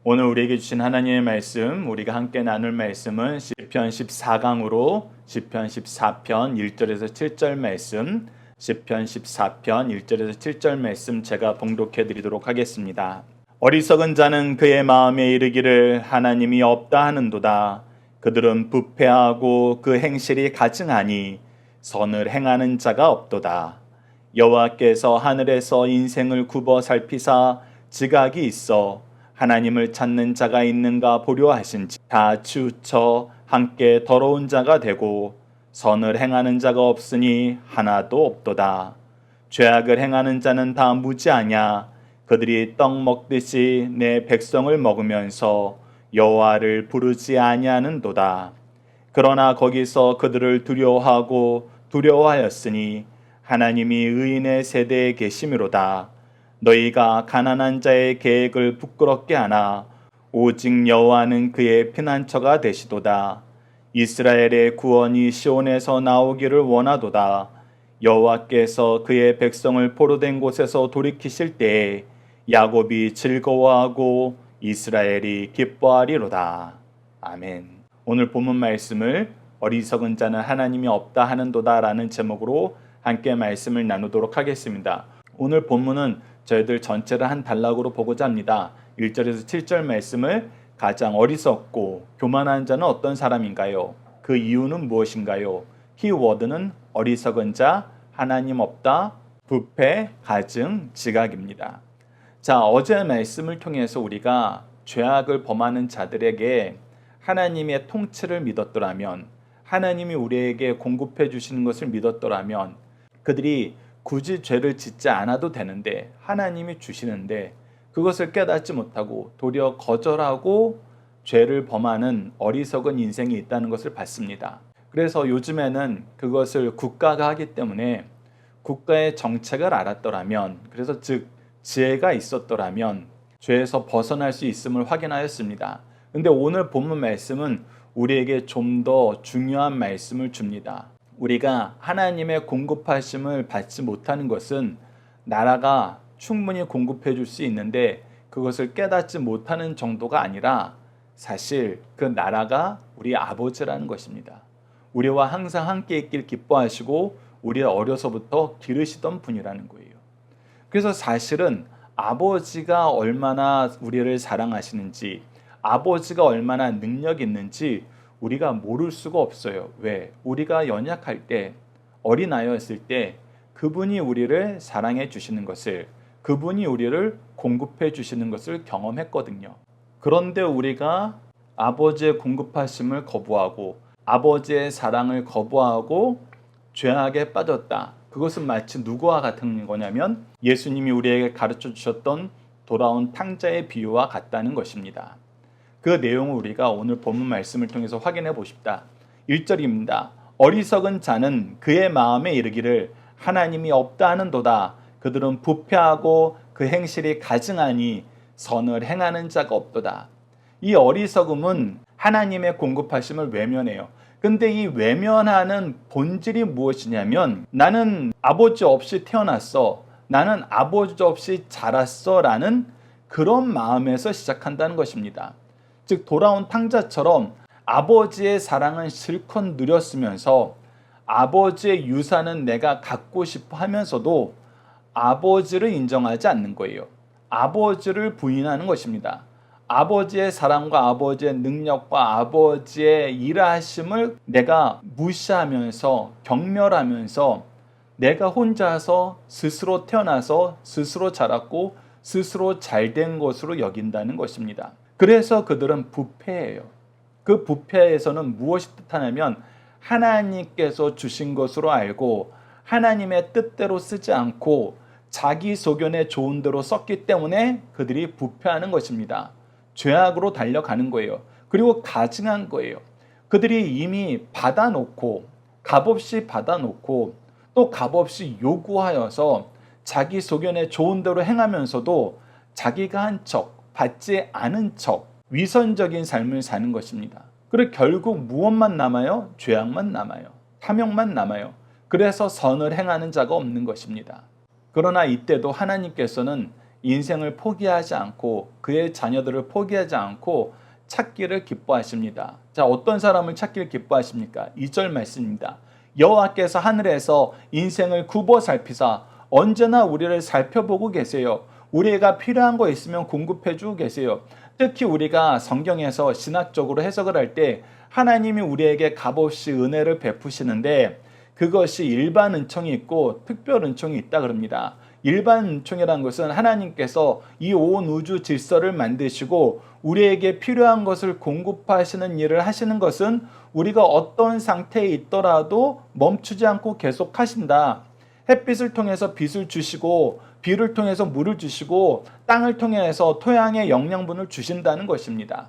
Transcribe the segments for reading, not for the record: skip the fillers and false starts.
오늘 우리에게 주신 하나님의 말씀, 우리가 함께 나눌 말씀은 시편 14강으로 시편 14편 1절에서 7절 말씀, 시편 14편 1절에서 7절 말씀 제가 봉독해 드리도록 하겠습니다. 어리석은 자는 그의 마음에 이르기를 하나님이 없다 하는도다. 그들은 부패하고 그 행실이 가증하니 선을 행하는 자가 없도다. 여호와께서 하늘에서 인생을 굽어 살피사 지각이 있어 하나님을 찾는 자가 있는가 보려 하신지 다 치우쳐 함께 더러운 자가 되고 선을 행하는 자가 없으니 하나도 없도다. 죄악을 행하는 자는 다 무지하냐. 그들이 떡 먹듯이 내 백성을 먹으면서 여호와를 부르지 아니하는도다. 그러나 거기서 그들을 두려워하고 두려워하였으니 하나님이 의인의 세대에 계심이로다. 너희가 가난한 자의 계획을 부끄럽게 하나 오직 여호와는 그의 피난처가 되시도다. 이스라엘의 구원이 시온에서 나오기를 원하도다. 여호와께서 그의 백성을 포로된 곳에서 돌이키실 때에 야곱이 즐거워하고 이스라엘이 기뻐하리로다. 아멘. 오늘 본문 말씀을 어리석은 자는 하나님이 없다 하는도다 라는 제목으로 함께 말씀을 나누도록 하겠습니다. 오늘 본문은 저희들 전체를 한 단락으로 보고자 합니다. 1절에서 7절 말씀을 가장 어리석고 교만한 자는 어떤 사람인가요? 그 이유는 무엇인가요? 키워드는 어리석은 자, 하나님 없다, 부패, 가증, 지각입니다. 자, 어제 말씀을 통해서 우리가 죄악을 범하는 자들에게 하나님의 통치를 믿었더라면, 하나님이 우리에게 공급해 주시는 것을 믿었더라면 그들이 굳이 죄를 짓지 않아도 되는데 하나님이 주시는데 그것을 깨닫지 못하고 도리어 거절하고 죄를 범하는 어리석은 인생이 있다는 것을 봤습니다. 그래서 요즘에는 그것을 국가가 하기 때문에 국가의 정책을 알았더라면, 그래서 즉 지혜가 있었더라면 죄에서 벗어날 수 있음을 확인하였습니다. 근데 오늘 본문 말씀은 우리에게 좀 더 중요한 말씀을 줍니다. 우리가 하나님의 공급하심을 받지 못하는 것은 나라가 충분히 공급해 줄 수 있는데 그것을 깨닫지 못하는 정도가 아니라 사실 그 나라가 우리 아버지라는 것입니다. 우리와 항상 함께 있길 기뻐하시고 우리를 어려서부터 기르시던 분이라는 거예요. 그래서 사실은 아버지가 얼마나 우리를 사랑하시는지, 아버지가 얼마나 능력이 있는지 우리가 모를 수가 없어요. 왜? 우리가 연약할 때, 어린아이였을 때 그분이 우리를 사랑해 주시는 것을, 그분이 우리를 공급해 주시는 것을 경험했거든요. 그런데 우리가 아버지의 공급하심을 거부하고 아버지의 사랑을 거부하고 죄악에 빠졌다. 그것은 마치 누구와 같은 거냐면 예수님이 우리에게 가르쳐 주셨던 돌아온 탕자의 비유와 같다는 것입니다. 그 내용을 우리가 오늘 본문 말씀을 통해서 확인해 보십시다. 1절입니다. 어리석은 자는 그의 마음에 이르기를 하나님이 없다 하는도다. 그들은 부패하고 그 행실이 가증하니 선을 행하는 자가 없도다. 이 어리석음은 하나님의 공급하심을 외면해요. 근데 이 외면하는 본질이 무엇이냐면 나는 아버지 없이 태어났어. 나는 아버지 없이 자랐어. 라는 그런 마음에서 시작한다는 것입니다. 즉 돌아온 탕자처럼 아버지의 사랑은 실컷 누렸으면서 아버지의 유산은 내가 갖고 싶어 하면서도 아버지를 인정하지 않는 거예요. 아버지를 부인하는 것입니다. 아버지의 사랑과 아버지의 능력과 아버지의 일하심을 내가 무시하면서 경멸하면서 내가 혼자서 스스로 태어나서 스스로 자랐고 스스로 잘된 것으로 여긴다는 것입니다. 그래서 그들은 부패예요. 그 부패에서는 무엇이 뜻하냐면 하나님께서 주신 것으로 알고 하나님의 뜻대로 쓰지 않고 자기 소견에 좋은 대로 썼기 때문에 그들이 부패하는 것입니다. 죄악으로 달려가는 거예요. 그리고 가증한 거예요. 그들이 이미 받아놓고 값없이 받아놓고 또 값없이 요구하여서 자기 소견에 좋은 대로 행하면서도 자기가 한 척, 받지 않은 척 위선적인 삶을 사는 것입니다. 그리고 결국 무엇만 남아요? 죄악만 남아요. 탐욕만 남아요. 그래서 선을 행하는 자가 없는 것입니다. 그러나 이때도 하나님께서는 인생을 포기하지 않고 그의 자녀들을 포기하지 않고 찾기를 기뻐하십니다. 자, 어떤 사람을 찾기를 기뻐하십니까? 2절 말씀입니다. 여호와께서 하늘에서 인생을 굽어 살피사 언제나 우리를 살펴보고 계세요. 우리가 필요한 거 있으면 공급해 주고 계세요. 특히 우리가 성경에서 신학적으로 해석을 할 때 하나님이 우리에게 값없이 은혜를 베푸시는데 그것이 일반 은총이 있고 특별 은총이 있다 그럽니다. 일반 은총이라는 것은 하나님께서 이 온 우주 질서를 만드시고 우리에게 필요한 것을 공급하시는 일을 하시는 것은 우리가 어떤 상태에 있더라도 멈추지 않고 계속 하신다. 햇빛을 통해서 빛을 주시고 비를 통해서 물을 주시고 땅을 통해서 토양의 영양분을 주신다는 것입니다.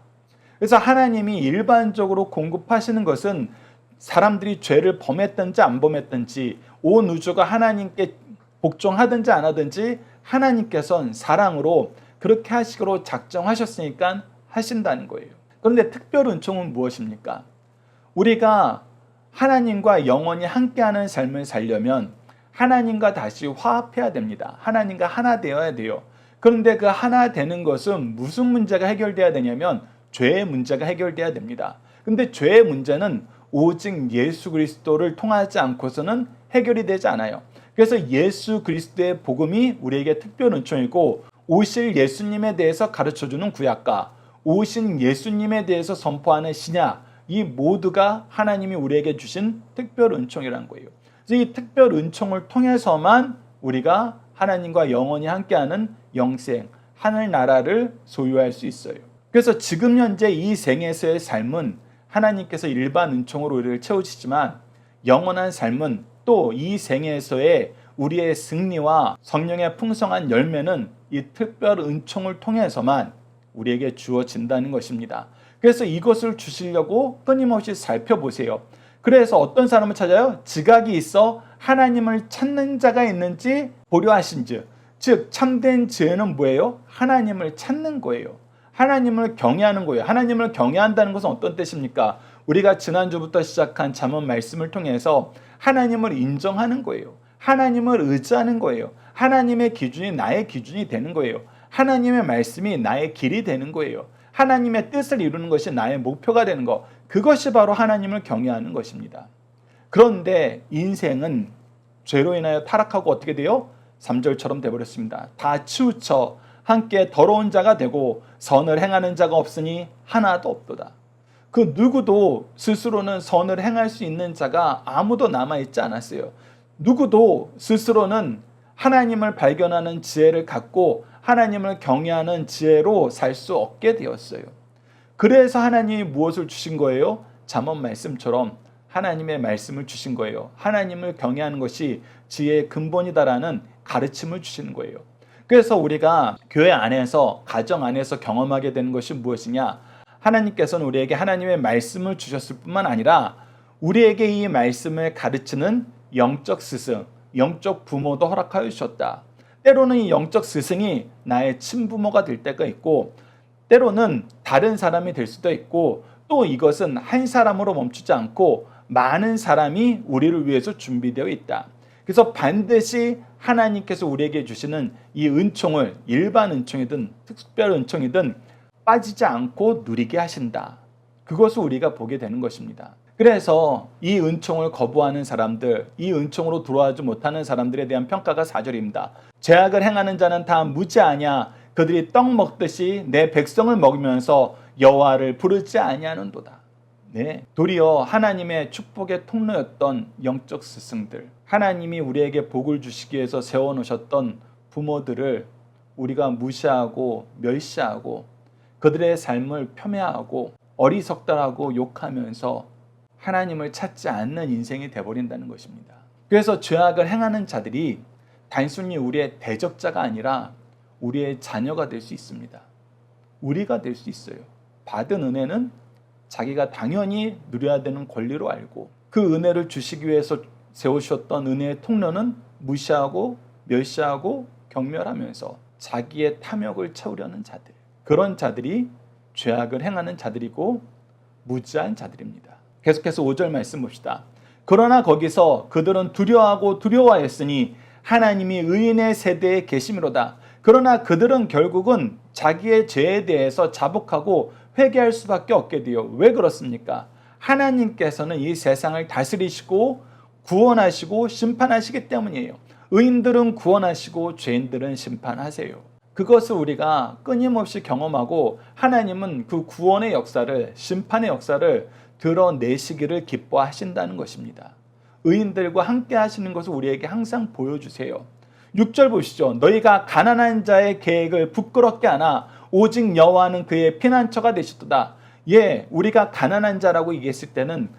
그래서 하나님이 일반적으로 공급하시는 것은 사람들이 죄를 범했든지 안 범했든지 온 우주가 하나님께 복종하든지 안 하든지 하나님께서는 사랑으로 그렇게 하시기로 작정하셨으니까 하신다는 거예요. 그런데 특별 은총은 무엇입니까? 우리가 하나님과 영원히 함께하는 삶을 살려면 하나님과 다시 화합해야 됩니다. 하나님과 하나 되어야 돼요. 그런데 그 하나 되는 것은 무슨 문제가 해결돼야 되냐면 죄의 문제가 해결돼야 됩니다. 근데 죄의 문제는 오직 예수 그리스도를 통하지 않고서는 해결이 되지 않아요. 그래서 예수 그리스도의 복음이 우리에게 특별 은총이고 오실 예수님에 대해서 가르쳐주는 구약과 오신 예수님에 대해서 선포하는 신약, 이 모두가 하나님이 우리에게 주신 특별 은총이라는 거예요. 그래서 이 특별 은총을 통해서만 우리가 하나님과 영원히 함께하는 영생, 하늘나라를 소유할 수 있어요. 그래서 지금 현재 이 생에서의 삶은 하나님께서 일반 은총으로 우리를 채우시지만 영원한 삶은 또 이 생에서의 우리의 승리와 성령의 풍성한 열매는 이 특별 은총을 통해서만 우리에게 주어진다는 것입니다. 그래서 이것을 주시려고 끊임없이 살펴보세요. 그래서 어떤 사람을 찾아요? 지각이 있어 하나님을 찾는 자가 있는지 보려 하신즉, 즉 참된 지혜는 뭐예요? 하나님을 찾는 거예요. 하나님을 경외하는 거예요. 하나님을 경외한다는 것은 어떤 뜻입니까? 우리가 지난주부터 시작한 잠언 말씀을 통해서 하나님을 인정하는 거예요. 하나님을 의지하는 거예요. 하나님의 기준이 나의 기준이 되는 거예요. 하나님의 말씀이 나의 길이 되는 거예요. 하나님의 뜻을 이루는 것이 나의 목표가 되는 것, 그것이 바로 하나님을 경외하는 것입니다. 그런데 인생은 죄로 인하여 타락하고 어떻게 돼요? 3절처럼 되어버렸습니다. 다 치우쳐 함께 더러운 자가 되고 선을 행하는 자가 없으니 하나도 없도다. 그 누구도 스스로는 선을 행할 수 있는 자가 아무도 남아있지 않았어요. 누구도 스스로는 하나님을 발견하는 지혜를 갖고 하나님을 경외하는 지혜로 살 수 없게 되었어요. 그래서 하나님이 무엇을 주신 거예요? 잠언 말씀처럼 하나님의 말씀을 주신 거예요. 하나님을 경외하는 것이 지혜의 근본이다라는 가르침을 주시는 거예요. 그래서 우리가 교회 안에서, 가정 안에서 경험하게 되는 것이 무엇이냐? 하나님께서는 우리에게 하나님의 말씀을 주셨을 뿐만 아니라 우리에게 이 말씀을 가르치는 영적 스승, 영적 부모도 허락하여 주셨다. 때로는 이 영적 스승이 나의 친부모가 될 때가 있고 때로는 다른 사람이 될 수도 있고 또 이것은 한 사람으로 멈추지 않고 많은 사람이 우리를 위해서 준비되어 있다. 그래서 반드시 하나님께서 우리에게 주시는 이 은총을 일반 은총이든 특별 은총이든 빠지지 않고 누리게 하신다. 그것을 우리가 보게 되는 것입니다. 그래서 이 은총을 거부하는 사람들, 이 은총으로 들어가지 못하는 사람들에 대한 평가가 4절입니다. 죄악을 행하는 자는 다 무지하냐? 그들이 떡 먹듯이 내 백성을 먹으면서 여호와를 부르지 아니하는도다. 네, 도리어 하나님의 축복의 통로였던 영적 스승들, 하나님이 우리에게 복을 주시기 위해서 세워놓으셨던 부모들을 우리가 무시하고 멸시하고 그들의 삶을 폄훼하고 어리석다라고 욕하면서 하나님을 찾지 않는 인생이 되어버린다는 것입니다. 그래서 죄악을 행하는 자들이 단순히 우리의 대적자가 아니라 우리의 자녀가 될 수 있습니다. 우리가 될 수 있어요. 받은 은혜는 자기가 당연히 누려야 되는 권리로 알고 그 은혜를 주시기 위해서 세우셨던 은혜의 통로는 무시하고 멸시하고 경멸하면서 자기의 탐욕을 채우려는 자들, 그런 자들이 죄악을 행하는 자들이고 무지한 자들입니다. 계속해서 5절 말씀 봅시다. 그러나 거기서 그들은 두려워하고 두려워하였으니 하나님이 의인의 세대에 계심이로다. 그러나 그들은 결국은 자기의 죄에 대해서 자복하고 회개할 수밖에 없게 돼요. 왜 그렇습니까? 하나님께서는 이 세상을 다스리시고 구원하시고 심판하시기 때문이에요. 의인들은 구원하시고 죄인들은 심판하세요. 그것을 우리가 끊임없이 경험하고 하나님은 그 구원의 역사를, 심판의 역사를 드러내시기를 기뻐하신다는 것입니다. 의인들과 함께 하시는 것을 우리에게 항상 보여주세요. 6절 보시죠. 너희가 가난한 자의 계획을 부끄럽게 하나 오직 여호와는 그의 피난처가 되시도다. 예, 우리가 가난한 자라고 얘기했을 때는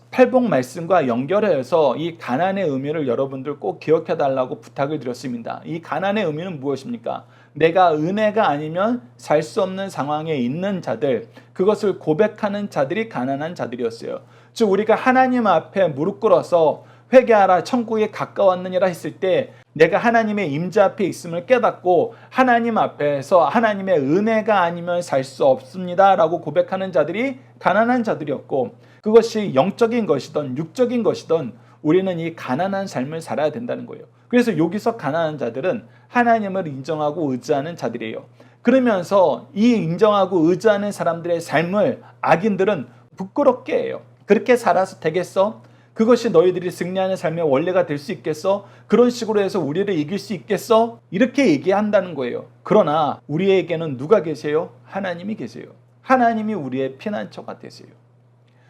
팔복 말씀과 연결해서 이 가난의 의미를 여러분들 꼭 기억해 달라고 부탁을 드렸습니다. 이 가난의 의미는 무엇입니까? 내가 은혜가 아니면 살 수 없는 상황에 있는 자들, 그것을 고백하는 자들이 가난한 자들이었어요. 즉 우리가 하나님 앞에 무릎 꿇어서 회개하라 천국에 가까웠느니라 했을 때 내가 하나님의 임재 앞에 있음을 깨닫고 하나님 앞에서 하나님의 은혜가 아니면 살 수 없습니다 라고 고백하는 자들이 가난한 자들이었고, 그것이 영적인 것이든 육적인 것이든 우리는 이 가난한 삶을 살아야 된다는 거예요. 그래서 여기서 가난한 자들은 하나님을 인정하고 의지하는 자들이에요. 그러면서 이 인정하고 의지하는 사람들의 삶을 악인들은 부끄럽게 해요. 그렇게 살아서 되겠어? 그것이 너희들이 승리하는 삶의 원리가 될 수 있겠어? 그런 식으로 해서 우리를 이길 수 있겠어? 이렇게 얘기한다는 거예요. 그러나 우리에게는 누가 계세요? 하나님이 계세요. 하나님이 우리의 피난처가 되세요.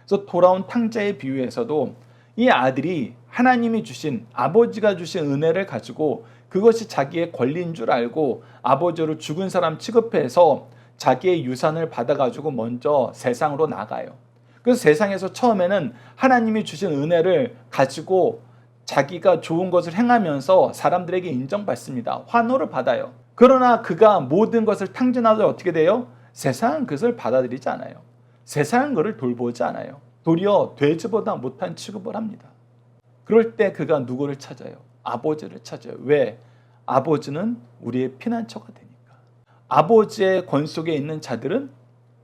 그래서 돌아온 탕자의 비유에서도 이 아들이 하나님이 주신, 아버지가 주신 은혜를 가지고 그것이 자기의 권리인 줄 알고 아버지를 죽은 사람 취급해서 자기의 유산을 받아가지고 먼저 세상으로 나가요. 그래서 세상에서 처음에는 하나님이 주신 은혜를 가지고 자기가 좋은 것을 행하면서 사람들에게 인정받습니다. 환호를 받아요. 그러나 그가 모든 것을 탕진하다 어떻게 돼요? 세상은 그것을 받아들이지 않아요. 세상은 그를 돌보지 않아요. 도리어 돼지보다 못한 취급을 합니다. 그럴 때 그가 누구를 찾아요? 아버지를 찾아요. 왜? 아버지는 우리의 피난처가 되니까. 아버지의 권 속에 있는 자들은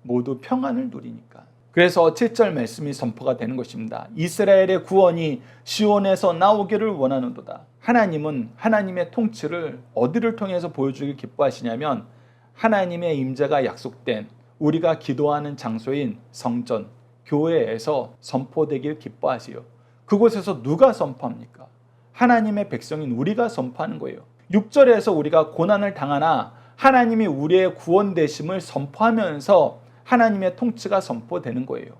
모두 평안을 누리니까. 그래서 7절 말씀이 선포가 되는 것입니다. 이스라엘의 구원이 시온에서 나오기를 원하는도다. 하나님은 하나님의 통치를 어디를 통해서 보여주길 기뻐하시냐면 하나님의 임재가 약속된 우리가 기도하는 장소인 성전, 교회에서 선포되길 기뻐하세요. 그곳에서 누가 선포합니까? 하나님의 백성인 우리가 선포하는 거예요. 6절에서 우리가 고난을 당하나 하나님이 우리의 구원 되심을 선포하면서 하나님의 통치가 선포되는 거예요.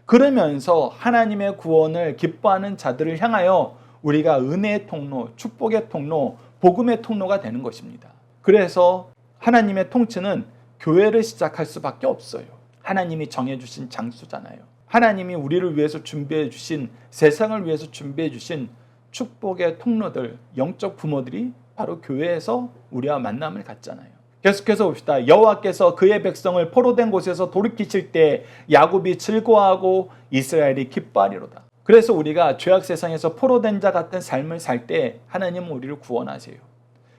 그러면서 하나님의 구원을 기뻐하는 자들을 향하여 우리가 은혜의 통로, 축복의 통로, 복음의 통로가 되는 것입니다. 그래서 하나님의 통치는 교회를 시작할 수밖에 없어요. 하나님이 정해주신 장소잖아요. 하나님이 우리를 위해서 준비해 주신, 세상을 위해서 준비해 주신 축복의 통로들, 영적 부모들이 바로 교회에서 우리와 만남을 갖잖아요. 계속해서 봅시다. 여호와께서 그의 백성을 포로된 곳에서 돌이키실 때 야곱이 즐거워하고 이스라엘이 기뻐하리로다. 그래서 우리가 죄악 세상에서 포로된 자 같은 삶을 살 때 하나님은 우리를 구원하세요.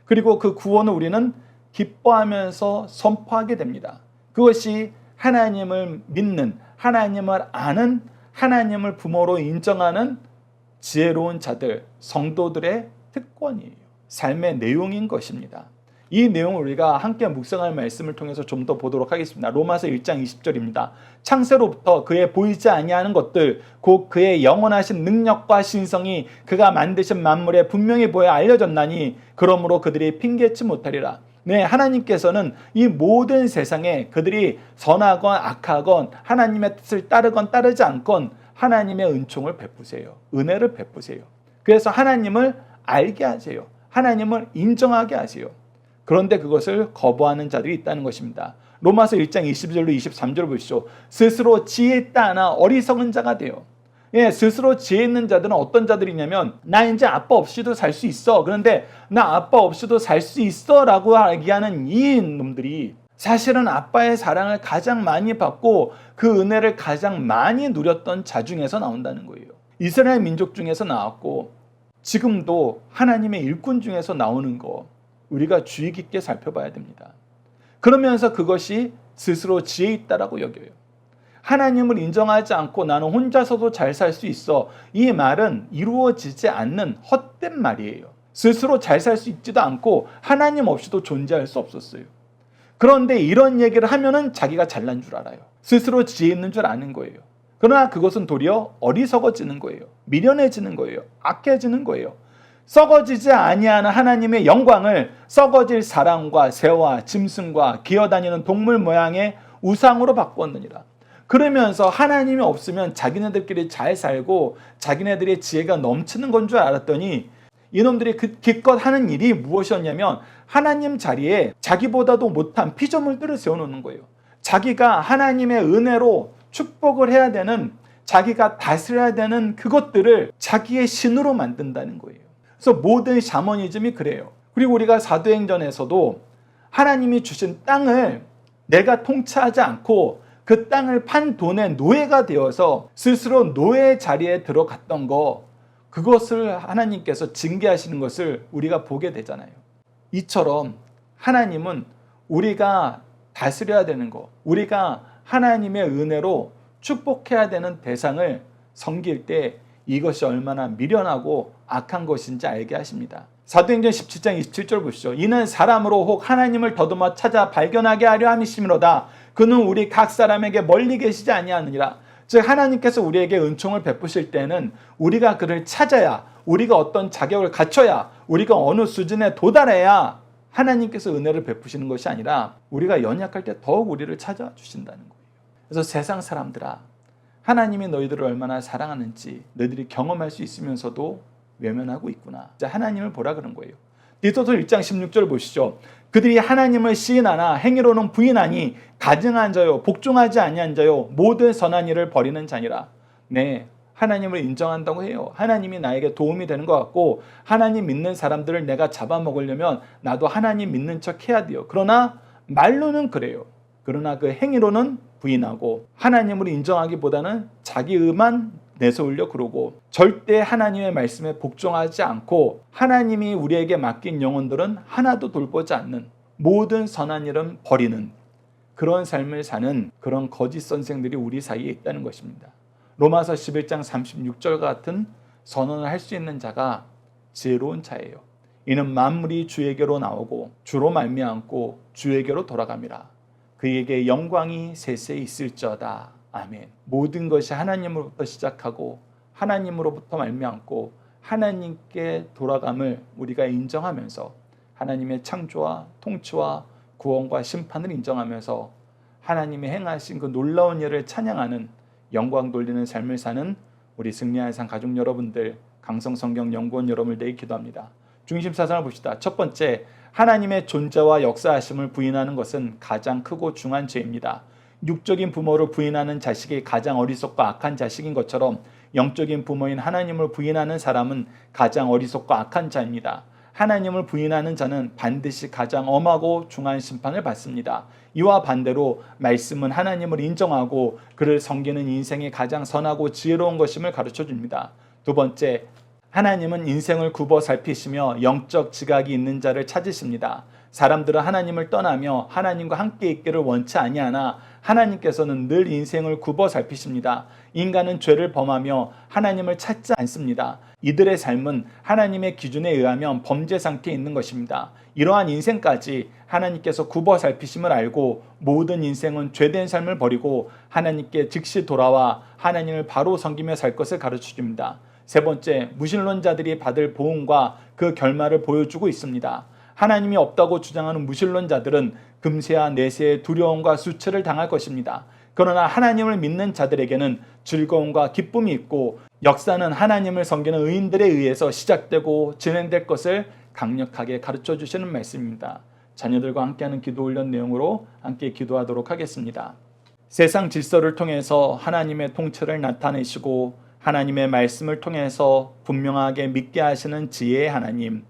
그리고 그 구원을 우리는 기뻐하면서 선포하게 됩니다. 그것이 하나님을 믿는, 하나님을 아는, 하나님을 부모로 인정하는 지혜로운 자들, 성도들의 특권이에요. 삶의 내용인 것입니다. 이 내용을 우리가 함께 묵상할 말씀을 통해서 좀 더 보도록 하겠습니다. 로마서 1장 20절입니다. 창세로부터 그의 보이지 아니하는 것들 곧 그의 영원하신 능력과 신성이 그가 만드신 만물에 분명히 보여 알려졌나니 그러므로 그들이 핑계치 못하리라. 네, 하나님께서는 이 모든 세상에 그들이 선하건 악하건 하나님의 뜻을 따르건 따르지 않건 하나님의 은총을 베푸세요. 은혜를 베푸세요. 그래서 하나님을 알게 하세요. 하나님을 인정하게 하세요. 그런데 그것을 거부하는 자들이 있다는 것입니다. 로마서 1장 22절로 23절을 보시죠. 스스로 지혜 있다 하나 어리석은 자가 돼요. 예, 스스로 지혜 있는 자들은 어떤 자들이냐면 나 이제 아빠 없이도 살 수 있어. 그런데 나 아빠 없이도 살 수 있어 라고 얘기하는 이 놈들이 사실은 아빠의 사랑을 가장 많이 받고 그 은혜를 가장 많이 누렸던 자 중에서 나온다는 거예요. 이스라엘 민족 중에서 나왔고 지금도 하나님의 일꾼 중에서 나오는 거 우리가 주의 깊게 살펴봐야 됩니다. 그러면서 그것이 스스로 지혜 있다라고 여겨요. 하나님을 인정하지 않고 나는 혼자서도 잘 살 수 있어. 이 말은 이루어지지 않는 헛된 말이에요. 스스로 잘 살 수 있지도 않고 하나님 없이도 존재할 수 없었어요. 그런데 이런 얘기를 하면은 자기가 잘난 줄 알아요. 스스로 지혜 있는 줄 아는 거예요. 그러나 그것은 도리어 어리석어지는 거예요. 미련해지는 거예요. 악해지는 거예요. 썩어지지 아니하는 하나님의 영광을 썩어질 사람과 새와 짐승과 기어다니는 동물 모양의 우상으로 바꾸었느니라. 그러면서 하나님이 없으면 자기네들끼리 잘 살고 자기네들의 지혜가 넘치는 건 줄 알았더니 이놈들이 기껏 하는 일이 무엇이었냐면 하나님 자리에 자기보다도 못한 피조물들을 세워놓는 거예요. 자기가 하나님의 은혜로 축복을 해야 되는, 자기가 다스려야 되는 그것들을 자기의 신으로 만든다는 거예요. 그래서 모든 샤머니즘이 그래요. 그리고 우리가 사도행전에서도 하나님이 주신 땅을 내가 통치하지 않고 그 땅을 판 돈의 노예가 되어서 스스로 노예 자리에 들어갔던 거, 그것을 하나님께서 징계하시는 것을 우리가 보게 되잖아요. 이처럼 하나님은 우리가 다스려야 되는 거, 우리가 하나님의 은혜로 축복해야 되는 대상을 섬길 때 이것이 얼마나 미련하고 악한 것인지 알게 하십니다. 사도행전 17장 27절 보시죠. 이는 사람으로 혹 하나님을 더듬어 찾아 발견하게 하려 함이시미로다. 그는 우리 각 사람에게 멀리 계시지 아니하느니라. 즉 하나님께서 우리에게 은총을 베푸실 때는 우리가 그를 찾아야, 우리가 어떤 자격을 갖춰야, 우리가 어느 수준에 도달해야 하나님께서 은혜를 베푸시는 것이 아니라 우리가 연약할 때 더욱 우리를 찾아주신다는 거예요. 그래서 세상 사람들아, 하나님이 너희들을 얼마나 사랑하는지 너희들이 경험할 수 있으면서도 외면하고 있구나. 하나님을 보라 그런 거예요. 디도서 1장 16절 보시죠. 그들이 하나님을 시인하나 행위로는 부인하니 가증한 자요 복종하지 아니한 자요 모든 선한 일을 버리는 자니라. 네, 하나님을 인정한다고 해요. 하나님이 나에게 도움이 되는 것 같고 하나님 믿는 사람들을 내가 잡아먹으려면 나도 하나님 믿는 척 해야 돼요. 그러나 말로는 그래요. 그러나 그 행위로는 부인하고 하나님을 인정하기보다는 자기 의만 내세우려 그러고 절대 하나님의 말씀에 복종하지 않고 하나님이 우리에게 맡긴 영혼들은 하나도 돌보지 않는, 모든 선한 일은 버리는 그런 삶을 사는 그런 거짓 선생들이 우리 사이에 있다는 것입니다. 로마서 11장 36절 같은 선언을 할 수 있는 자가 지혜로운 자예요. 이는 만물이 주에게로 나오고 주로 말미암고 주에게로 돌아갑니다. 그에게 영광이 세세히 있을지어다. 아멘. 모든 것이 하나님으로부터 시작하고 하나님으로부터 말미암고 하나님께 돌아감을 우리가 인정하면서 하나님의 창조와 통치와 구원과 심판을 인정하면서 하나님이 행하신 그 놀라운 일을 찬양하는 영광 돌리는 삶을 사는 우리 승리의 산 가족 여러분들, 강성성경연구원 여러분을 대해 기도합니다. 중심 사상을 봅시다. 첫 번째, 하나님의 존재와 역사하심을 부인하는 것은 가장 크고 중한 죄입니다. 육적인 부모를 부인하는 자식이 가장 어리석고 악한 자식인 것처럼 영적인 부모인 하나님을 부인하는 사람은 가장 어리석고 악한 자입니다. 하나님을 부인하는 자는 반드시 가장 엄하고 중한 심판을 받습니다. 이와 반대로 말씀은 하나님을 인정하고 그를 섬기는 인생이 가장 선하고 지혜로운 것임을 가르쳐 줍니다. 두 번째, 하나님은 인생을 굽어 살피시며 영적 지각이 있는 자를 찾으십니다. 사람들은 하나님을 떠나며 하나님과 함께 있기를 원치 아니하나 하나님께서는 늘 인생을 굽어 살피십니다. 인간은 죄를 범하며 하나님을 찾지 않습니다. 이들의 삶은 하나님의 기준에 의하면 범죄 상태에 있는 것입니다. 이러한 인생까지 하나님께서 굽어 살피심을 알고 모든 인생은 죄된 삶을 버리고 하나님께 즉시 돌아와 하나님을 바로 섬기며 살 것을 가르쳐 줍니다. 세 번째, 무신론자들이 받을 보응과 그 결말을 보여주고 있습니다. 하나님이 없다고 주장하는 무신론자들은 금세와 내세의 두려움과 수치를 당할 것입니다. 그러나 하나님을 믿는 자들에게는 즐거움과 기쁨이 있고 역사는 하나님을 섬기는 의인들에 의해서 시작되고 진행될 것을 강력하게 가르쳐 주시는 말씀입니다. 자녀들과 함께하는 기도 훈련 내용으로 함께 기도하도록 하겠습니다. 세상 질서를 통해서 하나님의 통치를 나타내시고 하나님의 말씀을 통해서 분명하게 믿게 하시는 지혜의 하나님,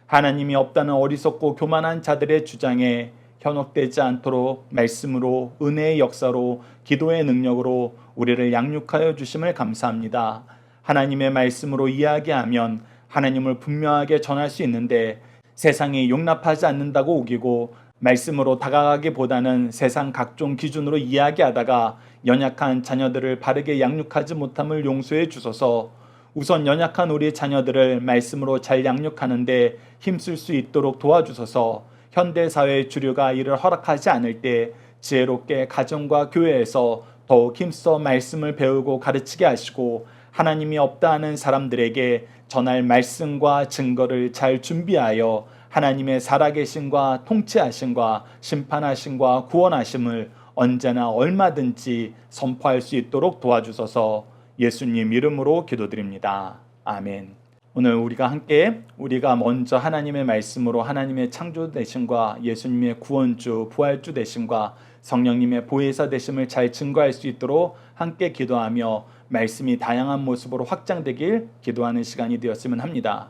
하나님이 없다는 어리석고 교만한 자들의 주장에 현혹되지 않도록 말씀으로, 은혜의 역사로, 기도의 능력으로 우리를 양육하여 주심을 감사합니다. 하나님의 말씀으로 이야기하면 하나님을 분명하게 전할 수 있는데 세상이 용납하지 않는다고 우기고 말씀으로 다가가기보다는 세상 각종 기준으로 이야기하다가 연약한 자녀들을 바르게 양육하지 못함을 용서해 주소서. 우선 연약한 우리 자녀들을 말씀으로 잘 양육하는데 힘쓸 수 있도록 도와주소서. 현대사회의 주류가 이를 허락하지 않을 때 지혜롭게 가정과 교회에서 더욱 힘써 말씀을 배우고 가르치게 하시고 하나님이 없다 하는 사람들에게 전할 말씀과 증거를 잘 준비하여 하나님의 살아계심과 통치하심과 심판하심과 구원하심을 언제나 얼마든지 선포할 수 있도록 도와주소서. 예수님 이름으로 기도드립니다. 아멘. 오늘 우리가 먼저 하나님의 말씀으로 하나님의 창조 되심과 예수님의 구원주, 부활주 되심과 성령님의 보혜사 되심을 잘 증거할 수 있도록 함께 기도하며 말씀이 다양한 모습으로 확장되길 기도하는 시간이 되었으면 합니다.